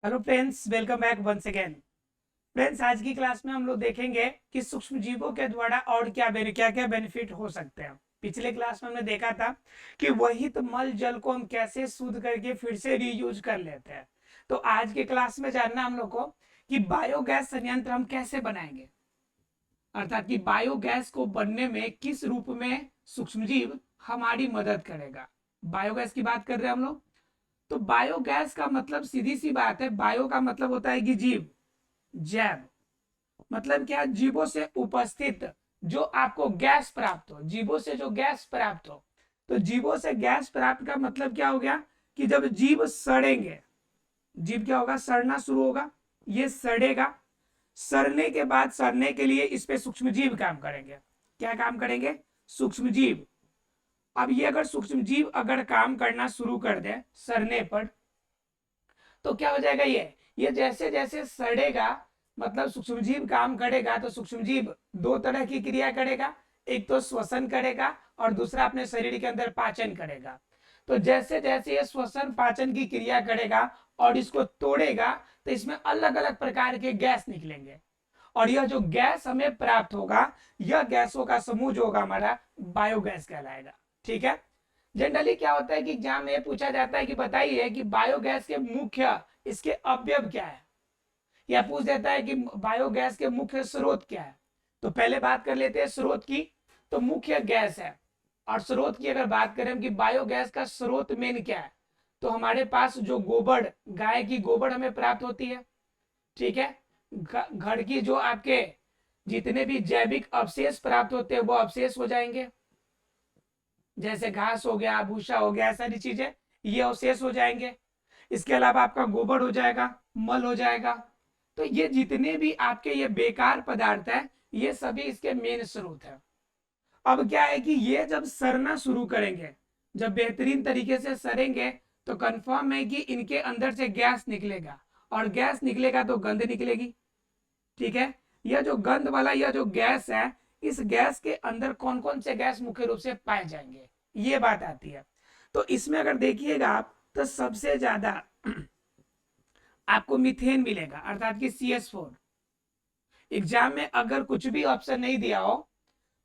Hello friends, welcome back once again. Friends, आज की class में हम लोग देखेंगे कि सूक्ष्म जीवों के द्वारा और क्या क्या बेनिफिट हो सकते हैं। पिछले क्लास में हमने देखा था कि वहित मल जल को हम कैसे शुद्ध करके फिर से रीयूज कर लेते हैं। तो आज के क्लास में जानना हम लोग को कि बायोगैस संयंत्र हम कैसे बनाएंगे, अर्थात कि बायोगैस को बनने में किस रूप में सूक्ष्म जीव हमारी मदद करेगा। बायोगैस की बात कर रहे हैं हम लोग। तो बायोगैस का मतलब सीधी सी बात है, बायो का मतलब होता है कि जीव, जैव मतलब क्या, जीवों से उपस्थित जो आपको गैस प्राप्त हो, जीवों से जो गैस प्राप्त हो। तो जीवों से गैस प्राप्त का मतलब क्या हो गया कि जब जीव सड़ेंगे, जीव क्या होगा, सड़ना शुरू होगा, ये सड़ेगा। सड़ने के बाद सड़ने के लिए इस पे सूक्ष्म जीव काम करेंगे। क्या काम करेंगे? सूक्ष्म जीव। अब ये अगर सूक्ष्म जीव अगर काम करना शुरू कर दे सड़ने पर, तो क्या हो जाएगा, ये जैसे जैसे सड़ेगा, मतलब सूक्ष्मजीव काम करेगा, तो सूक्ष्मजीव दो तरह की क्रिया करेगा। एक तो श्वसन करेगा और दूसरा अपने शरीर के अंदर पाचन करेगा। तो जैसे जैसे ये श्वसन पाचन की क्रिया करेगा और इसको तोड़ेगा, तो इसमें अलग अलग प्रकार के गैस निकलेंगे। और यह जो गैस हमें प्राप्त होगा, यह गैसों का समूह जो होगा हमारा, बायोगैस कहलाएगा। ठीक है। जनरली क्या होता है कि एग्जाम में पूछा जाता है कि बताइए कि बायोगैस के मुख्य इसके अवयव क्या है, या पूछ देता है कि बायोगैस के मुख्य स्रोत क्या है। तो पहले बात कर लेते हैं स्रोत की। तो मुख्य गैस है, और स्रोत की अगर बात करें कि बायोगैस का स्रोत मेन क्या है, तो हमारे पास जो गोबर, गाय की गोबर हमें प्राप्त होती है। ठीक है। घर की जो आपके जितने भी जैविक अवशेष प्राप्त होते हैं वो अवशेष हो जाएंगे, जैसे घास हो गया, भूसा हो गया, सारी चीजें ये अवशेष हो जाएंगे। इसके अलावा आपका गोबर हो जाएगा, मल हो जाएगा। तो ये जितने भी आपके ये बेकार पदार्थ है, ये सभी इसके मेन स्रोत है। अब क्या है कि ये जब सड़ना शुरू करेंगे, जब बेहतरीन तरीके से सड़ेंगे, तो कंफर्म है कि इनके अंदर से गैस निकलेगा, और गैस निकलेगा तो गंध निकलेगी। ठीक है। यह जो गंध वाला यह जो गैस है, इस गैस के अंदर कौन कौन से गैस मुख्य रूप से पाए जाएंगे, ये बात आती है। तो इसमें अगर देखिएगा आप, तो सबसे ज्यादा आपको मीथेन मिलेगा, अर्थात कि CH4। एग्जाम में अगर कुछ भी ऑप्शन नहीं दिया हो,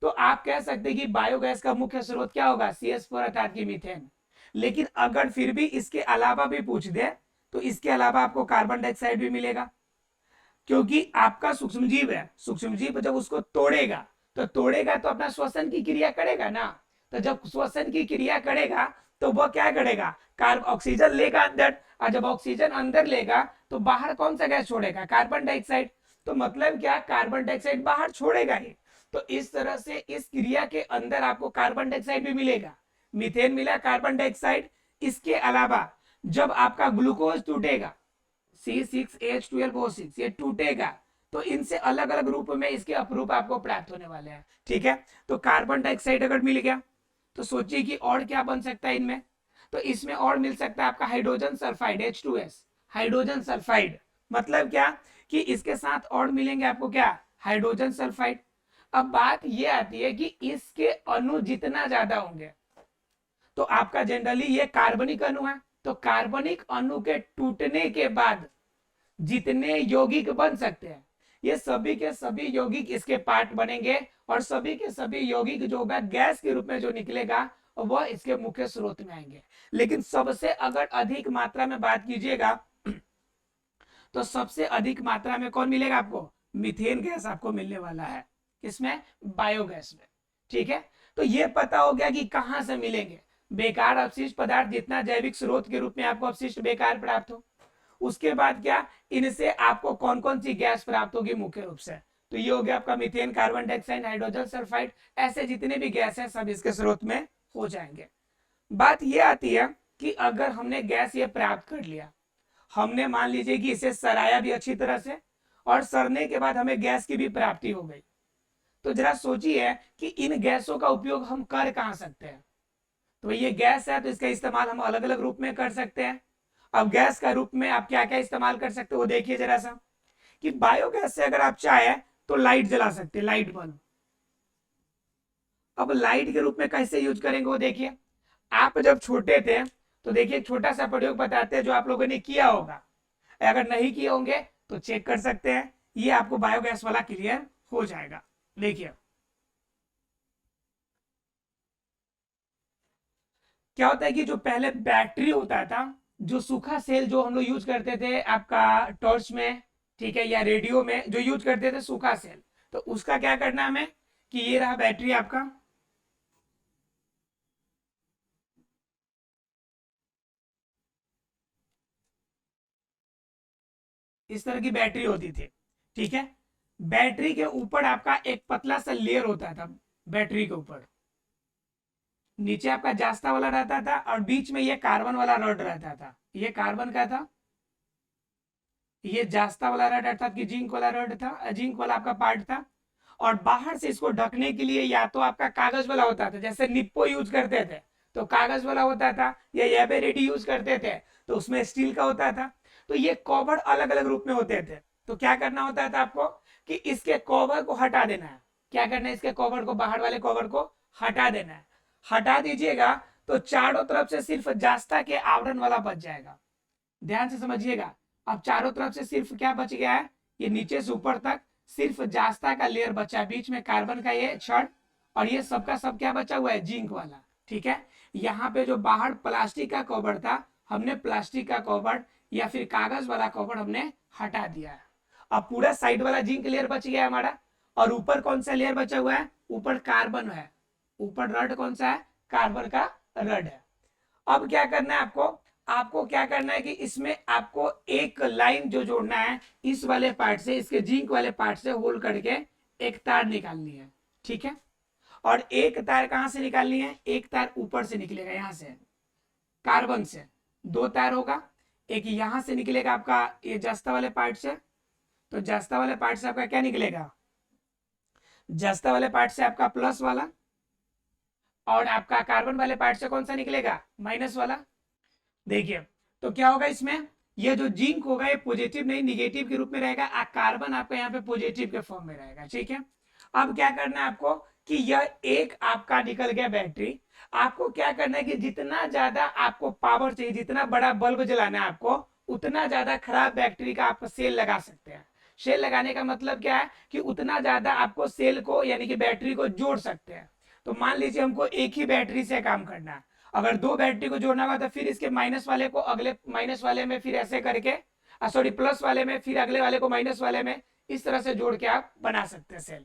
तो आप कह सकते हैं कि बायोगैस का मुख्य स्रोत क्या होगा, CH4 अर्थात कि मीथेन। लेकिन अगर फिर भी इसके अलावा भी पूछ दे, तो इसके अलावा आपको कार्बन डाइऑक्साइड भी मिलेगा, क्योंकि आपका सूक्ष्मजीव है। सूक्ष्मजीव जब उसको तोड़ेगा, तो तोड़ेगा तो अपना श्वसन की क्रिया करेगा ना। तो जब श्वसन की क्रिया करेगा, तो वह क्या करेगा, कार्ब ऑक्सीजन लेगा अंदर, और जब ऑक्सीजन अंदर लेगा, तो बाहर कौन सा गैस छोड़ेगा, कार्बन डाइऑक्साइड। तो मतलब क्या, कार्बन डाइऑक्साइड बाहर छोड़ेगा ही। तो इस तरह से इस क्रिया के अंदर आपको कार्बन डाइऑक्साइड भी मिलेगा, मीथेन मिला, कार्बन डाइऑक्साइड। इसके अलावा जब आपका ग्लूकोज टूटेगा, C6H12O6, ये टूटेगा, तो इनसे अलग अलग रूप में इसके अपरूप आपको प्राप्त होने वाले हैं। ठीक है। तो कार्बन डाइऑक्साइड अगर मिल गया, तो सोचिए कि और क्या बन सकता है इनमें। तो इसमें और मिल सकता है आपका hydrogen sulphide, H2S। Hydrogen sulphide मतलब क्या, कि इसके साथ और मिलेंगे आपको क्या, हाइड्रोजन सल्फाइड। अब बात ये आती है कि इसके अणु जितना ज्यादा होंगे, तो आपका जनरली ये कार्बनिक अणु है, तो कार्बनिक अणु के टूटने के बाद जितने यौगिक बन सकते हैं, ये सभी के सभी यौगिक इसके पार्ट बनेंगे, और सभी के सभी यौगिक जो होगा गैस के रूप में जो निकलेगा, वह इसके मुख्य स्रोत में आएंगे। लेकिन सबसे अगर अधिक मात्रा में बात कीजिएगा, तो सबसे अधिक मात्रा में कौन मिलेगा आपको, मीथेन गैस आपको मिलने वाला है। किसमें, बायोगैस में। ठीक है। तो ये पता हो गया कि कहां से मिलेंगे बेकार अवशिष्ट पदार्थ, जितना जैविक स्रोत के रूप में आपको अवशिष्ट बेकार प्राप्त हो। उसके बाद क्या, इनसे आपको कौन कौन सी गैस प्राप्त होगी मुख्य रूप से, तो ये हो गया आपका methane, carbon dioxide, hydrogen sulphide, ऐसे जितने भी गैस है सब इसके स्रोत में हो जाएंगे। बात ये आती है कि अगर हमने गैस ये प्राप्त कर लिया, हमने मान लीजिए कि इसे सराया भी अच्छी तरह से, और सड़ने के बाद हमें गैस की भी प्राप्ति हो गई, तो जरा सोचिए कि इन गैसों का उपयोग हम कर कहां सकते हैं। तो ये गैस है, तो इसका इस्तेमाल हम अलग अलग रूप में कर सकते हैं। अब गैस का रूप में आप क्या क्या इस्तेमाल कर सकते हो, वो देखिए जरा सा, कि बायोगैस से अगर आप चाहे तो लाइट जला सकते हैं, लाइट बल्ब। अब लाइट के रूप में कैसे यूज करेंगे वो देखिए। आप जब छोटे थे, तो देखिए एक छोटा सा प्रयोग बताते हैं जो आप लोगों ने किया होगा। अगर नहीं किए होंगे तो चेक कर सकते हैं। ये आपको बायोगैस वाला क्लियर हो जाएगा। देखिए क्या होता है कि जो पहले बैटरी होता था, जो सूखा सेल जो हम लोग यूज करते थे आपका टॉर्च में, ठीक है, या रेडियो में जो यूज करते थे सूखा सेल, तो उसका क्या करना है हमें कि ये रहा बैटरी आपका, इस तरह की बैटरी होती थी, ठीक है। बैटरी के ऊपर आपका एक पतला सा लेयर होता था, बैटरी के ऊपर नीचे आपका जास्ता वाला रहता था और बीच में ये कार्बन वाला रॉड रहता था। ये कार्बन का था, ये जास्ता वाला रॉड अर्थात कि जिंक वाला रॉड था, जिंक वाला आपका पार्ट था। और बाहर से इसको ढकने के लिए या तो आपका कागज वाला होता था, जैसे निप्पो यूज करते थे तो कागज वाला होता था, या एवेरेडी यूज करते थे तो उसमें स्टील का होता था। तो ये कवर अलग अलग रूप में होते थे। तो क्या करना होता था आपको कि इसके कवर को हटा देना है। क्या करना है, इसके कवर को, बाहर वाले कवर को हटा देना है। हटा दीजिएगा तो चारों तरफ से सिर्फ जास्ता के आवरण वाला बच जाएगा। ध्यान से समझिएगा। अब चारों तरफ से सिर्फ क्या बच गया है, ये नीचे से ऊपर तक सिर्फ जास्ता का लेयर बचा है, बीच में कार्बन का ये छड़, और ये सबका सब क्या बचा हुआ है, जिंक वाला, ठीक है। यहाँ पे जो बाहर प्लास्टिक का कवर था, हमने प्लास्टिक का कवर या फिर कागज वाला कवर हमने हटा दिया है। अब पूरा साइड वाला जिंक लेयर बच गया हमारा। और ऊपर कौन सा लेयर बचा हुआ है, ऊपर कार्बन है, ऊपर रड कौन सा है, कार्बन का रड है। अब क्या करना है आपको, आपको क्या करना है कि इसमें आपको एक लाइन जो जोड़ना है, इस वाले पार्ट से, इसके जिंक वाले पार्ट से होल करके एक तार निकालनी है, ठीक है। और एक तार कहां से निकालनी है, एक तार ऊपर से निकलेगा, यहां से कार्बन से दो तार होगा, एक यहां से निकलेगा आपका ये जस्ता वाले पार्ट से। तो जस्ता वाले पार्ट से आपका क्या निकलेगा, जस्ता वाले पार्ट से आपका प्लस वाला, और आपका कार्बन वाले पार्ट से कौन सा निकलेगा, माइनस वाला। देखिए तो क्या होगा इसमें, ये जो जिंक होगा ये पॉजिटिव नहीं निगेटिव के रूप में रहेगा, कार्बन आपका यहाँ पे पॉजिटिव के फॉर्म में रहेगा, ठीक है। अब क्या करना है आपको कि यह एक आपका निकल गया बैटरी। आपको क्या करना है कि जितना ज्यादा आपको पावर चाहिए, जितना बड़ा बल्ब जलाना है आपको, उतना ज्यादा खराब बैटरी का आप सेल लगा सकते हैं। सेल लगाने का मतलब क्या है कि उतना ज्यादा आपको सेल को यानी कि बैटरी को जोड़ सकते हैं। तो मान लीजिए हमको एक ही बैटरी से काम करना है, अगर दो बैटरी को जोड़ना हुआ तो फिर इसके माइनस वाले को अगले माइनस वाले में, फिर ऐसे करके सॉरी प्लस वाले में, फिर अगले वाले को माइनस वाले में, इस तरह से जोड़ के आप बना सकते हैं सेल।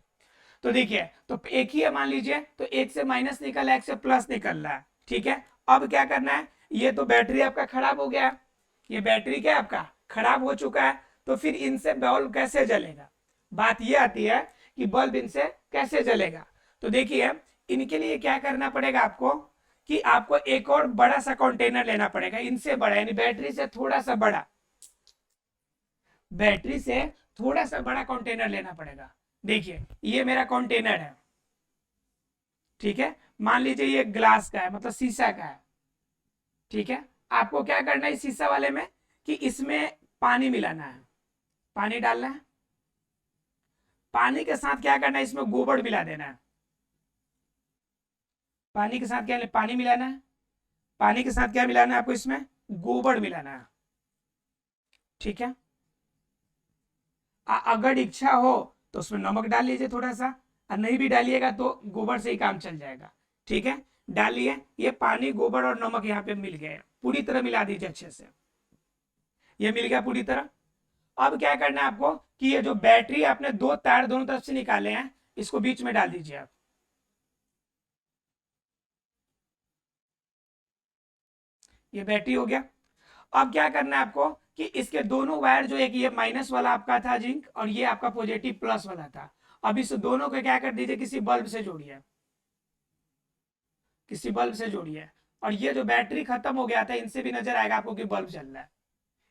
तो देखिए तो एक ही है मान लीजिए, तो एक से माइनस निकल रहा है, एक से प्लस निकल रहा है, ठीक है। अब क्या करना है, ये तो बैटरी आपका खराब हो गया, ये बैटरी क्या आपका खराब हो चुका है, तो फिर इनसे बल्ब कैसे जलेगा। बात ये आती है कि बल्ब इनसे कैसे जलेगा। तो देखिए इनके लिए क्या करना पड़ेगा आपको कि आपको एक और बड़ा सा कंटेनर लेना पड़ेगा, इनसे बड़ा यानी बैटरी से थोड़ा सा बड़ा, बैटरी से थोड़ा सा बड़ा कंटेनर लेना पड़ेगा। देखिए ये मेरा कंटेनर है, ठीक है, मान लीजिए ये ग्लास का है, मतलब शीशा का है, ठीक है। आपको क्या करना है इस शीशा वाले में कि इसमें पानी मिलाना है, पानी डालना है, पानी के साथ क्या करना है, इसमें गोबर मिला देना है। पानी के साथ क्या, पानी मिलाना है, पानी के साथ क्या मिलाना है आपको, इसमें गोबर मिलाना है, ठीक है। अगर इच्छा हो तो उसमें नमक डाल लीजिए थोड़ा सा, और नहीं भी डालिएगा तो गोबर से ही काम चल जाएगा, ठीक है। डालिए, ये पानी गोबर और नमक यहाँ पे मिल गया, पूरी तरह मिला दीजिए अच्छे से, ये मिल गया पूरी तरह। अब क्या करना है आपको कि ये जो बैटरी आपने दो तार दोनों तरफ से निकाले हैं, इसको बीच में डाल दीजिए आप, ये बैटरी हो गया। अब क्या करना है आपको कि इसके दोनों वायर, जो एक ये माइनस वाला आपका था जिंक और ये आपका पॉजिटिव प्लस वाला था, अब इस दोनों को क्या कर दीजिए, किसी बल्ब से जोड़िए, किसी बल्ब से जोड़िए। और ये जो बैटरी खत्म हो गया था, इनसे भी नजर आएगा आपको कि बल्ब जल रहा है,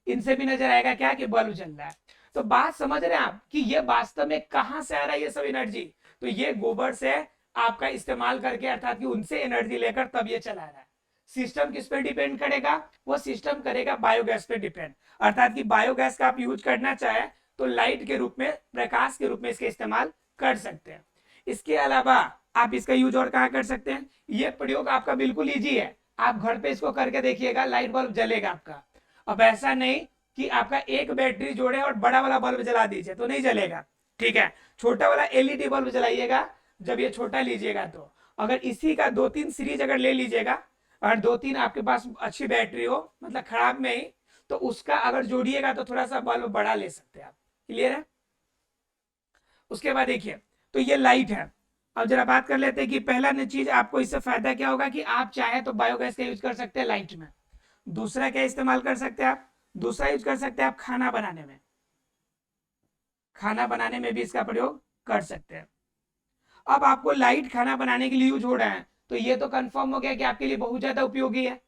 इनसे भी नजर आएगा क्या कि बल्ब जल रहा है। तो बात समझ रहे हैं आप कि ये वास्तव में कहां से आ रहा है ये सब एनर्जी, तो ये गोबर से आपका इस्तेमाल करके, अर्थात कि उनसे एनर्जी लेकर तब ये चला रहा है। सिस्टम किस पे डिपेंड करेगा, वो सिस्टम करेगा बायोगैस पे डिपेंड, अर्थात कि बायोगैस का आप यूज करना चाहे तो लाइट के रूप में, प्रकाश के रूप में इसका इस्तेमाल कर सकते हैं। इसके अलावा आप इसका यूज और कहाँ कर सकते हैं, ये प्रयोग आपका बिल्कुल ईजी है, आप घर पे इसको करके देखिएगा, लाइट बल्ब जलेगा आपका। अब ऐसा नहीं कि आपका एक बैटरी जोड़े और बड़ा वाला बल्ब जला दीजिए तो नहीं जलेगा, ठीक है। छोटा वाला एलईडी बल्ब जलाइएगा जब ये छोटा लीजिएगा तो। अगर इसी का 2-3 सीरीज अगर ले लीजिएगा और 2-3 आपके पास अच्छी बैटरी हो, मतलब खराब में ही, तो उसका अगर जोड़िएगा तो थोड़ा सा बल्ब बड़ा ले सकते हैं आप। क्लियर है। उसके बाद देखिए, तो ये लाइट है। अब जरा बात कर लेते हैं कि पहला चीज आपको इससे फायदा क्या होगा कि आप चाहे तो बायोगैस का यूज कर सकते हैं लाइट में। दूसरा क्या इस्तेमाल कर सकते हैं आप, दूसरा यूज कर सकते हैं आप खाना बनाने में, खाना बनाने में भी इसका प्रयोग कर सकते हैं। अब आपको लाइट खाना बनाने के लिए यूज हो रहा है तो ये तो कंफर्म हो गया कि आपके लिए बहुत ज्यादा उपयोगी है।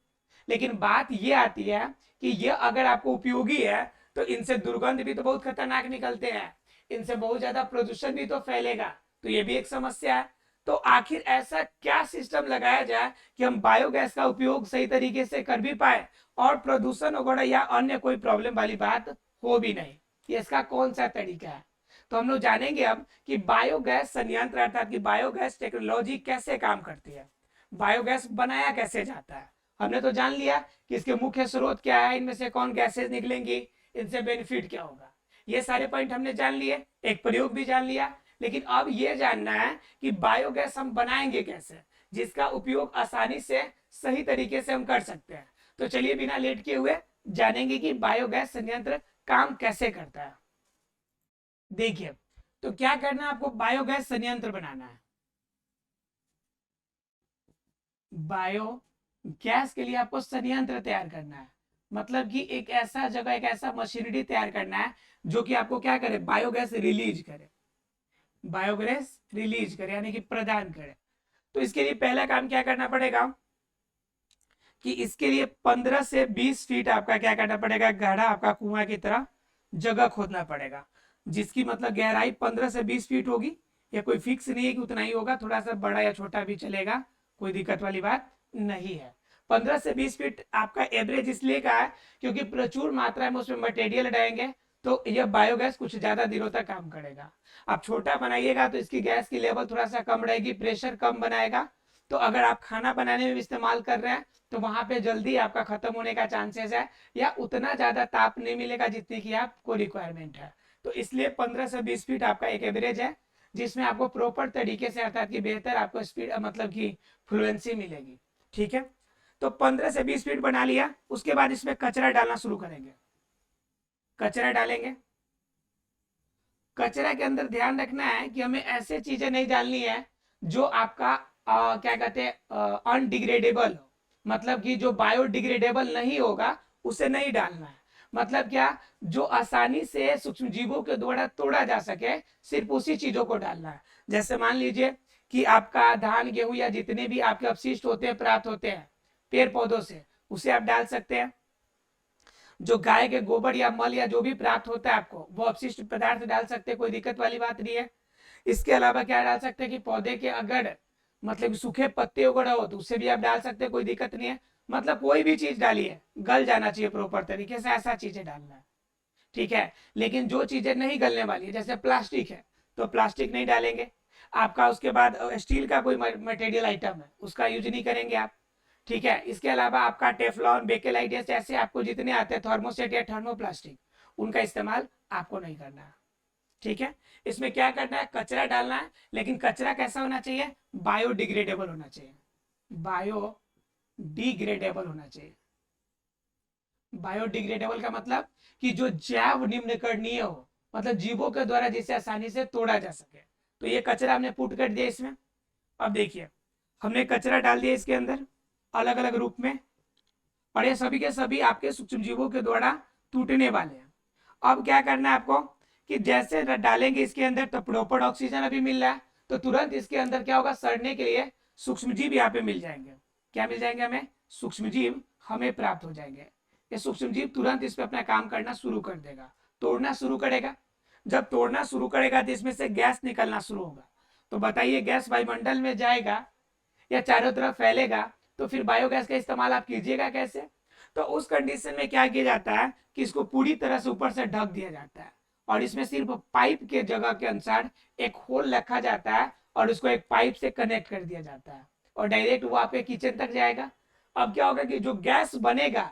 लेकिन बात ये आती है कि ये अगर आपको उपयोगी है तो इनसे दुर्गंध भी तो बहुत खतरनाक निकलते हैं, इनसे बहुत ज्यादा प्रदूषण भी तो फैलेगा, तो ये भी एक समस्या है। तो आखिर ऐसा क्या सिस्टम लगाया जाए कि हम बायोगैस का उपयोग सही तरीके से कर भी पाए और प्रदूषण वगैरह या अन्य कोई प्रॉब्लम वाली बात हो भी नहीं, ये इसका कौन सा तरीका है। तो हम लोग जानेंगे अब कि बायोगैस संयंत्र अर्थात कि बायोगैस टेक्नोलॉजी कैसे काम करती है, बायोगैस बनाया कैसे जाता है। हमने तो जान लिया कि इसके मुख्य स्रोत क्या है, इनमें से कौन गैसेज निकलेंगी, इनसे बेनिफिट क्या होगा, ये सारे पॉइंट हमने जान लिए, एक प्रयोग भी जान लिया। लेकिन अब ये जानना है कि बायोगैस हम बनाएंगे कैसे जिसका उपयोग आसानी से सही तरीके से हम कर सकते हैं। तो चलिए बिना लेट किए हुए जानेंगे कि बायोगैस संयंत्र काम कैसे करता है। देखिए, तो क्या करना है आपको, बायोगैस संयंत्र बनाना है। बायो गैस के लिए आपको संयंत्र तैयार करना है, मतलब कि एक ऐसा जगह, एक ऐसा मशीनरी तैयार करना है जो कि आपको क्या करे, बायोगैस रिलीज करे, बायोगैस रिलीज करे यानी कि प्रदान करे। तो इसके लिए पहला काम क्या करना पड़ेगा कि इसके लिए 15 से 20 फीट आपका क्या करना पड़ेगा, गहरा आपका कुआं की तरह जगह खोदना पड़ेगा, जिसकी मतलब गहराई 15 से 20 फीट होगी। या कोई फिक्स नहीं है कि उतना ही होगा, थोड़ा सा बड़ा या छोटा भी चलेगा, कोई दिक्कत वाली बात नहीं है। 15 से 20 फीट आपका एवरेज इसलिए का है क्योंकि प्रचुर मात्रा में उसमें मटेरियल डालेंगे तो यह बायोगैस कुछ ज्यादा दिनों तक काम करेगा। आप छोटा बनाइएगा तो इसकी गैस की लेवल थोड़ा सा कम रहेगी, प्रेशर कम बनाएगा। तो अगर आप खाना बनाने में इस्तेमाल कर रहे हैं तो वहां पे जल्दी आपका खत्म होने का चांसेस है, या उतना ज्यादा ताप नहीं मिलेगा जितनी की आपको रिक्वायरमेंट है। तो इसलिए 15 से 20 फीट आपका एक एवरेज है जिसमें आपको प्रॉपर तरीके से अर्थात कि बेहतर आपको स्पीड मतलब कि फ्लुएंसी मिलेगी, ठीक है। तो 15 से 20 फीट बना लिया, उसके बाद इसमें कचरा डालना शुरू करेंगे, कचरा डालेंगे। कचरा के अंदर ध्यान रखना है कि हमें ऐसे चीजें नहीं डालनी है जो आपका क्या कहते हैं अनडिग्रेडेबल हो, मतलब कि जो बायोडिग्रेडेबल नहीं होगा उसे नहीं डालना है। मतलब क्या, जो आसानी से सूक्ष्म जीवों के द्वारा तोड़ा जा सके, सिर्फ उसी चीजों को डालना है। जैसे मान लीजिए कि आपका धान गेहूं या जितने भी आपके अपशिष्ट होते हैं, प्राप्त होते हैं पेड़ पौधों से, उसे आप डाल सकते हैं। जो गाय के गोबर या मल या जो भी प्राप्त होता है आपको, वो अपशिष्ट पदार्थ डाल सकते हैं, कोई दिक्कत वाली बात नहीं है। इसके अलावा क्या डाल सकते हैं कि पौधे के अगर मतलब सूखे पत्ते वगैरह हो तो उससे भी आप डाल सकते हैं, कोई दिक्कत नहीं है। मतलब कोई भी चीज डालिए, गल जाना चाहिए प्रॉपर तरीके से, ऐसा चीजें डालना है, ठीक है। लेकिन जो चीजें नहीं गलने वाली है जैसे प्लास्टिक है तो प्लास्टिक नहीं डालेंगे आपका। उसके बाद स्टील का कोई मटेरियल आइटम है उसका यूज नहीं करेंगे आप, ठीक है। इसके अलावा आपका टेफलॉन, बेकेलाइट जैसे आपको जितने आते हैं, थर्मोसेट या थर्मोप्लास्टिक, उनका इस्तेमाल आपको नहीं करना है, ठीक है। इसमें क्या करना है, कचरा डालना है, लेकिन कचरा कैसा होना चाहिए, बायोडिग्रेडेबल होना चाहिए, बायोडिग्रेडेबल होना चाहिए। बायोडिग्रेडेबल का मतलब कि जो जैव निम्नकरणीय हो, मतलब जीवों के द्वारा जिसे आसानी से तोड़ा जा सके। तो ये कचरा हमने पुट कर दिया इसमें। अब देखिए, हमने कचरा डाल दिया इसके अंदर अलग अलग रूप में, और ये सभी के सभी आपके सूक्ष्म जीवों के द्वारा टूटने वाले हैं। अब क्या करना है आपको कि जैसे डालेंगे इसके अंदर तो प्रॉपर ऑक्सीजन अभी मिल रहा है, तो तुरंत इसके अंदर क्या होगा, सड़ने के लिए सूक्ष्म जीव यहाँ पे मिल जाएंगे। क्या मिल जाएंगे हमें, सूक्ष्म जीव हमें प्राप्त हो जाएंगे। ये सूक्ष्म जीव तुरंत इस पे अपना काम करना शुरू कर देगा, तोड़ना शुरू करेगा। जब तोड़ना शुरू करेगा तो इसमें से गैस निकलना शुरू होगा। तो बताइए, गैस वायुमंडल में जाएगा या चारों तरफ फैलेगा, तो फिर बायोगैस का इस्तेमाल आप कीजिएगा कैसे। तो उस कंडीशन में क्या किया जाता है कि इसको पूरी तरह से ऊपर से ढक दिया जाता है, और इसमें सिर्फ पाइप के जगह के अनुसार एक होल रखा जाता है और उसको एक पाइप से कनेक्ट कर दिया जाता है, और डायरेक्ट वो आपके किचन तक जाएगा। अब क्या होगा कि जो गैस बनेगा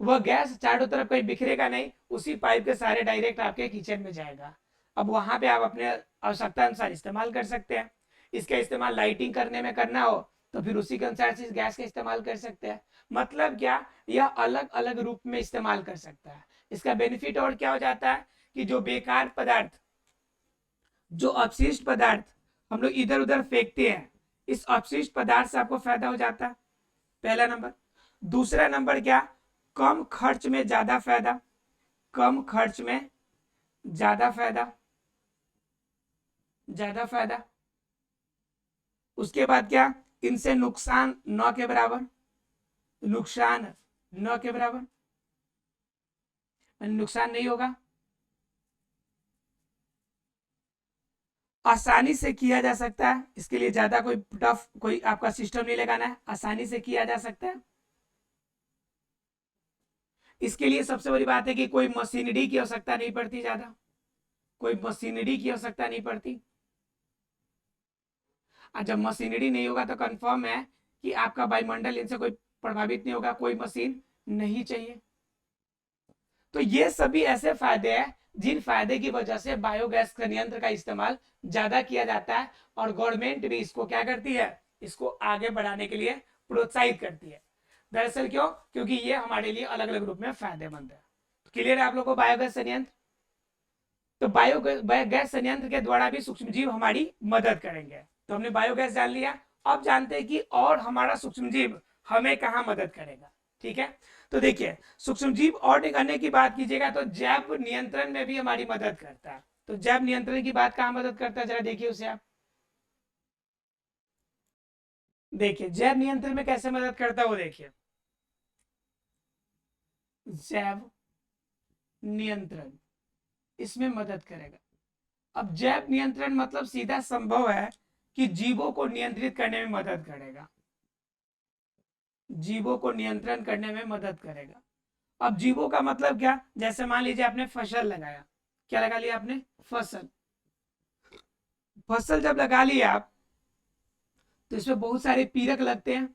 वह गैस चारों तरफ कहीं बिखरेगा नहीं, उसी पाइप के सारे डायरेक्ट आपके किचन में जाएगा। अब वहां पे आप अपने आवश्यकता अनुसार इस्तेमाल कर सकते हैं। इसका इस्तेमाल लाइटिंग करने में करना हो तो फिर उसी के अनुसार से इस गैस का इस्तेमाल कर सकते हैं। मतलब क्या, यह अलग अलग रूप में इस्तेमाल कर सकता है। इसका बेनिफिट और क्या हो जाता है कि जो बेकार पदार्थ, जो अपशिष्ट पदार्थ हम लोग इधर उधर फेंकते हैं, इस अपशिष्ट पदार्थ से आपको फायदा हो जाता है, पहला नंबर। दूसरा नंबर क्या, कम खर्च में ज्यादा फायदा, कम खर्च में ज्यादा फायदा, ज्यादा फायदा। उसके बाद क्या, इनसे नुकसान न के बराबर, नुकसान न के बराबर, नुकसान नहीं होगा। आसानी से किया जा सकता है, इसके लिए ज्यादा कोई टफ कोई आपका सिस्टम नहीं लगाना है, आसानी से किया जा सकता है। इसके लिए सबसे बड़ी बात है कि कोई मशीनरी की आवश्यकता नहीं पड़ती, ज्यादा कोई मशीनरी की आवश्यकता नहीं पड़ती। और जब मशीनरी नहीं होगा तो कंफर्म है कि आपका वायुमंडल इनसे कोई प्रभावित नहीं होगा, कोई मशीन नहीं चाहिए। तो ये सभी ऐसे फायदे हैं जिन फायदे की वजह से बायोगैस संयंत्र का इस्तेमाल ज्यादा किया जाता है, और गवर्नमेंट भी इसको क्या करती है, इसको आगे बढ़ाने के लिए प्रोत्साहित करती है। दरअसल क्यों, क्योंकि ये हमारे लिए अलग अलग रूप में फायदेमंद है। क्लियर है आप लोगों को बायोगैस संयंत्र? तो बायोगैस संयंत्र के द्वारा भी सूक्ष्मजीव हमारी मदद करेंगे। तो हमने बायोगैस जान लिया, अब जानते हैं कि और हमारा सूक्ष्मजीव हमें कहाँ मदद करेगा। ठीक है, तो देखिए सूक्ष्मजीव और करने की बात कीजिएगा तो जैव नियंत्रण में भी हमारी मदद करता है। तो जैव नियंत्रण की बात कहाँ मदद करता है, जरा देखिए उसे आप। देखिए जैव नियंत्रण में कैसे मदद करता है वो देखिए, जैव नियंत्रण इसमें मदद करेगा। अब जैव नियंत्रण मतलब सीधा संभव है कि जीवों को नियंत्रित करने में मदद करेगा, जीवों को नियंत्रण करने में मदद करेगा। अब जीवों का मतलब क्या, जैसे मान लीजिए आपने फसल लगाया, क्या लगा लिया आपने, फसल। फसल जब लगा लिया आप तो इसमें बहुत सारे पीरक लगते हैं,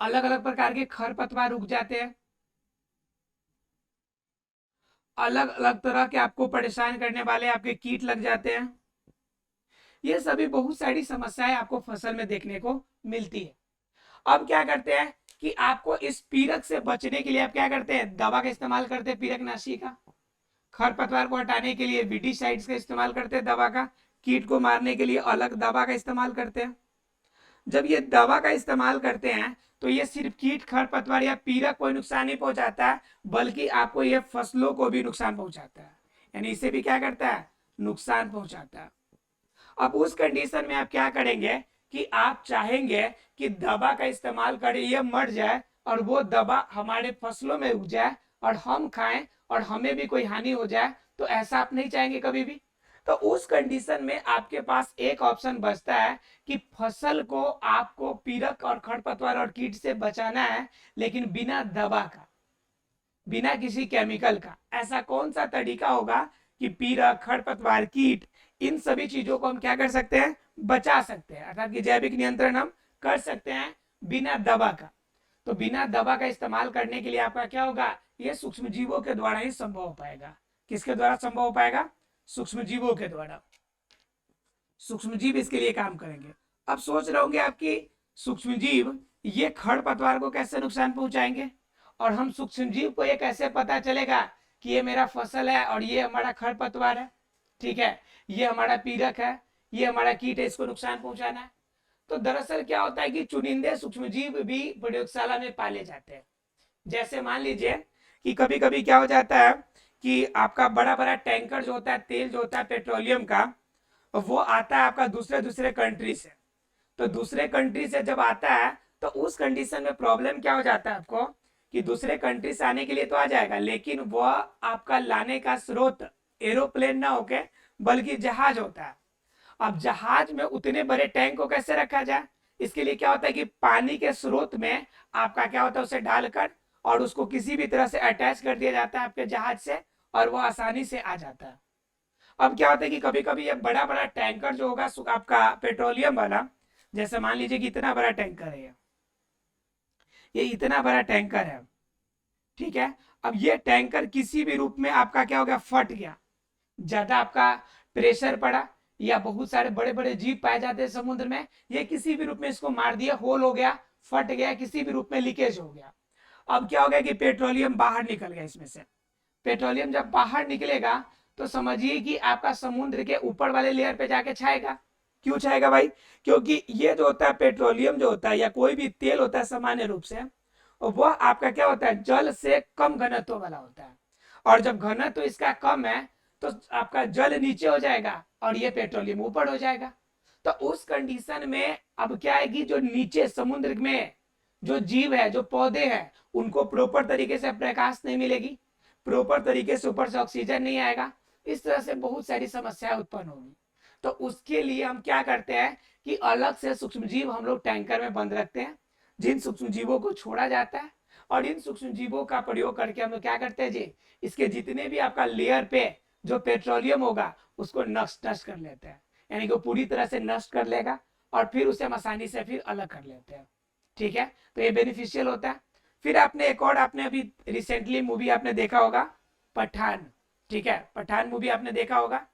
अलग अलग प्रकार के खरपतवार उग जाते हैं, अलग अलग तरह के आपको परेशान करने वाले आपके कीट लग जाते हैं। ये सभी बहुत सारी समस्याएं आपको फसल में देखने को मिलती है। अब क्या करते हैं कि आपको इस पीरक से बचने के लिए आप क्या करते हैं, दवा का इस्तेमाल करते हैं, पीरकनाशी का। खरपतवार को हटाने के लिए विडिसाइड्स का इस्तेमाल करते हैं दवा का, कीट को मारने के लिए अलग दवा का इस्तेमाल करते हैं। जब ये दवा का इस्तेमाल करते हैं तो ये सिर्फ कीट खरपतवार या पीरक को नुकसान नहीं पहुंचाता है, बल्कि आपको ये फसलों को भी नुकसान पहुंचाता है, यानी इसे भी क्या करता है, नुकसान पहुंचाता है। अब उस कंडीशन में आप क्या करेंगे कि आप चाहेंगे कि दवा का इस्तेमाल करें, ये मर जाए और वो दवा हमारे फसलों में उग जाए और हम खाएं और हमें भी कोई हानि हो जाए, तो ऐसा आप नहीं चाहेंगे कभी भी। तो उस कंडीशन में आपके पास एक ऑप्शन बचता है कि फसल को आपको पीरक और खरपतवार और कीट से बचाना है, लेकिन बिना दवा का, बिना किसी केमिकल का। ऐसा कौन सा तरीका होगा कि पीरक खरपतवार कीट इन सभी चीजों को हम क्या कर सकते हैं, बचा सकते हैं, अर्थात कि जैविक नियंत्रण हम कर सकते हैं बिना दवा का। तो बिना दवा का इस्तेमाल करने के लिए आपका क्या होगा, ये सूक्ष्म जीवों के द्वारा ही संभव हो पाएगा। किसके द्वारा संभव हो पाएगा, सूक्ष्म जीवों के द्वारा। सूक्ष्म जीव इसके लिए काम करेंगे। अब सोच रहे होंगे आपकी सूक्ष्म जीव ये खरपतवार को कैसे नुकसान पहुंचाएंगे, और हम सूक्ष्म जीव को ये कैसे पता चलेगा कि ये मेरा फसल है और ये हमारा खरपतवार है, ठीक है, ये हमारा पीरक है, ये हमारा कीट है, इसको नुकसान पहुंचाना है। तो दरअसल क्या होता है कि चुनिंदे सूक्ष्म जीव भी प्रयोगशाला में पाले जाते हैं। जैसे मान लीजिए कि कभी कभी क्या हो जाता है कि आपका बड़ा बड़ा टैंकर जो होता है, तेल जो होता है पेट्रोलियम का, वो आता है आपका दूसरे दूसरे कंट्री से। तो दूसरे कंट्री से जब आता है तो उस कंडीशन में प्रॉब्लम क्या हो जाता है आपको कि दूसरे कंट्री से आने के लिए तो आ जाएगा, लेकिन वह आपका लाने का स्रोत एरोप्लेन ना होके बल्कि जहाज होता है। अब जहाज में उतने बड़े टैंक को कैसे रखा जाए, इसके लिए क्या होता है कि पानी के स्रोत में आपका क्या होता है, उसे डालकर और उसको किसी भी तरह से अटैच कर दिया जाता है आपके जहाज से, और वो आसानी से आ जाता है। अब क्या होता है कि कभी कभी ये बड़ा बड़ा टैंकर जो होगा आपका पेट्रोलियम वाला, जैसे मान लीजिए कि इतना बड़ा टैंकर है, ये इतना बड़ा टैंकर है, ठीक है। अब ये टैंकर किसी भी रूप में आपका क्या हो गया, फट गया, ज्यादा आपका प्रेशर पड़ा या बहुत सारे बड़े बड़े जीव पाए जाते हैं समुद्र में, ये किसी भी रूप में इसको मार दिया, होल हो गया, फट गया, किसी भी रूप में लीकेज हो गया। अब क्या हो गया कि पेट्रोलियम बाहर निकल गया इसमें से। पेट्रोलियम जब बाहर निकलेगा तो समझिए कि आपका समुद्र के ऊपर वाले लेयर पे जाके छाएगा। क्यों छाएगा भाई? क्योंकि ये जो होता है पेट्रोलियम जो होता है या कोई भी तेल होता है सामान्य रूप से, वह आपका क्या होता है, जल से कम घनत्व वाला होता है। और जब घनत्व इसका कम है तो आपका जल नीचे हो जाएगा और ये पेट्रोलियम ऊपर हो जाएगा। तो उस कंडीशन में अब क्या है कि जो नीचे समुद्र में जो जीव है, जो पौधे हैं, उनको प्रॉपर तरीके से प्रकाश नहीं मिलेगी, प्रॉपर तरीके से ऊपर से ऑक्सीजन नहीं आएगा, इस तरह से बहुत सारी समस्याएं उत्पन्न होगी। तो उसके लिए हम क्या करते हैं कि अलग से सूक्ष्म जीव हम लोग टैंकर में बंद रखते हैं, जिन सूक्ष्म जीवों को छोड़ा जाता है, और इन सूक्ष्म जीवों का प्रयोग करके हम लोग क्या करते हैं जी, इसके जितने भी आपका लेयर पे जो पेट्रोलियम होगा उसको नष्ट कर लेते हैं, यानी कि पूरी तरह से नष्ट कर लेगा और फिर उसे हम आसानी से फिर अलग कर लेते हैं, ठीक है। तो ये बेनिफिशियल होता है। फिर आपने एक और, आपने अभी रिसेंटली मूवी आपने देखा होगा पठान, ठीक है, पठान मूवी आपने देखा होगा,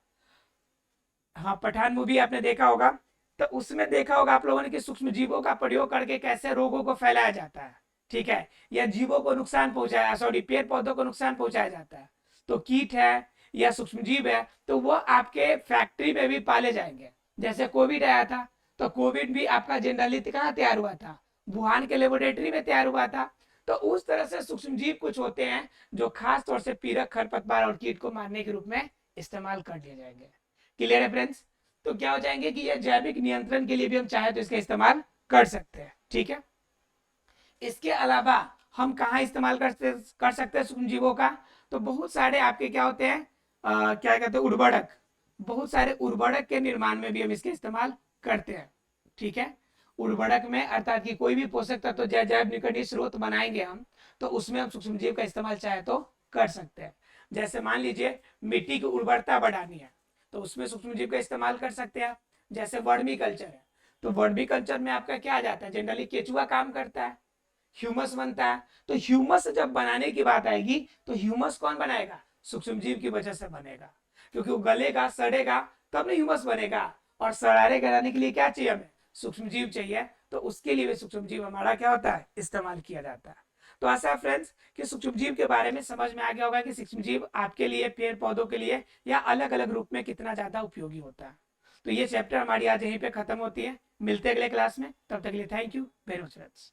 हाँ पठान मूवी आपने देखा होगा। तो उसमें देखा होगा आप लोगों ने कि सूक्ष्म जीवों का प्रयोग करके कैसे रोगों को फैलाया जाता है, ठीक है, या जीवों को नुकसान पहुंचाया, सॉरी पेड़ पौधों को नुकसान पहुंचाया जाता है। तो कीट है या सूक्ष्म जीव है तो वो आपके फैक्ट्री में भी पाले जाएंगे। जैसे कोविड आया था तो कोविड भी आपका जनरली कहाँ तैयार हुआ था, वुहान के लेबोरेटरी में तैयार हुआ था। तो उस तरह से सूक्ष्म जीव कुछ होते हैं जो खास तौर से पीड़क, खरपतवार और कीट को मारने के रूप में इस्तेमाल कर लिए जाएंगे। क्लियर है फ्रेंड्स? तो क्या हो जाएंगे कि ये जैविक नियंत्रण के लिए भी हम चाहे तो इसका इस्तेमाल कर सकते हैं, ठीक है। इसके अलावा हम कहाँ इस्तेमाल कर सकते हैं सूक्ष्म जीवों का? तो बहुत सारे आपके क्या होते हैं, क्या कहते हैं, उर्वरक, बहुत सारे उर्वरक के निर्माण में भी हम इसके इस्तेमाल करते हैं, ठीक है। उर्वरक में अर्थात कि कोई भी पोषक तत्व तो जैव निकटनीय स्रोत बनाएंगे हम, तो उसमें हम सूक्ष्म जीव का इस्तेमाल चाहे तो कर सकते हैं। जैसे मान लीजिए मिट्टी की उर्वरता बढ़ानी है तो उसमें सूक्ष्म जीव का इस्तेमाल कर सकते हैं। जैसे वर्मी कल्चर है तो वर्मी कल्चर में आपका क्या आ जाता है, जनरली केचुआ काम करता है, ह्यूमस बनता है। तो ह्यूमस जब बनाने की बात आएगी तो ह्यूमस कौन बनाएगा, सूक्ष्म जीव की वजह से बनेगा, क्योंकि वो गलेगा सड़ेगा तब ना ह्यूमस बनेगा, और सरारे कराने के लिए क्या चाहिए हमें, सूक्ष्म जीव चाहिए। तो उसके लिए सूक्ष्म जीव हमारा क्या होता है, इस्तेमाल किया जाता है। तो आशा है फ्रेंड्स कि सूक्ष्म जीव के बारे में समझ में आ गया होगा कि सूक्ष्म जीव आपके लिए, पेड़ पौधों के लिए या अलग अलग रूप में कितना ज्यादा उपयोगी होता है। तो ये चैप्टर हमारी आज यहीं पे खत्म होती है, मिलते अगले क्लास में, तब तक के लिए thank you very much friends.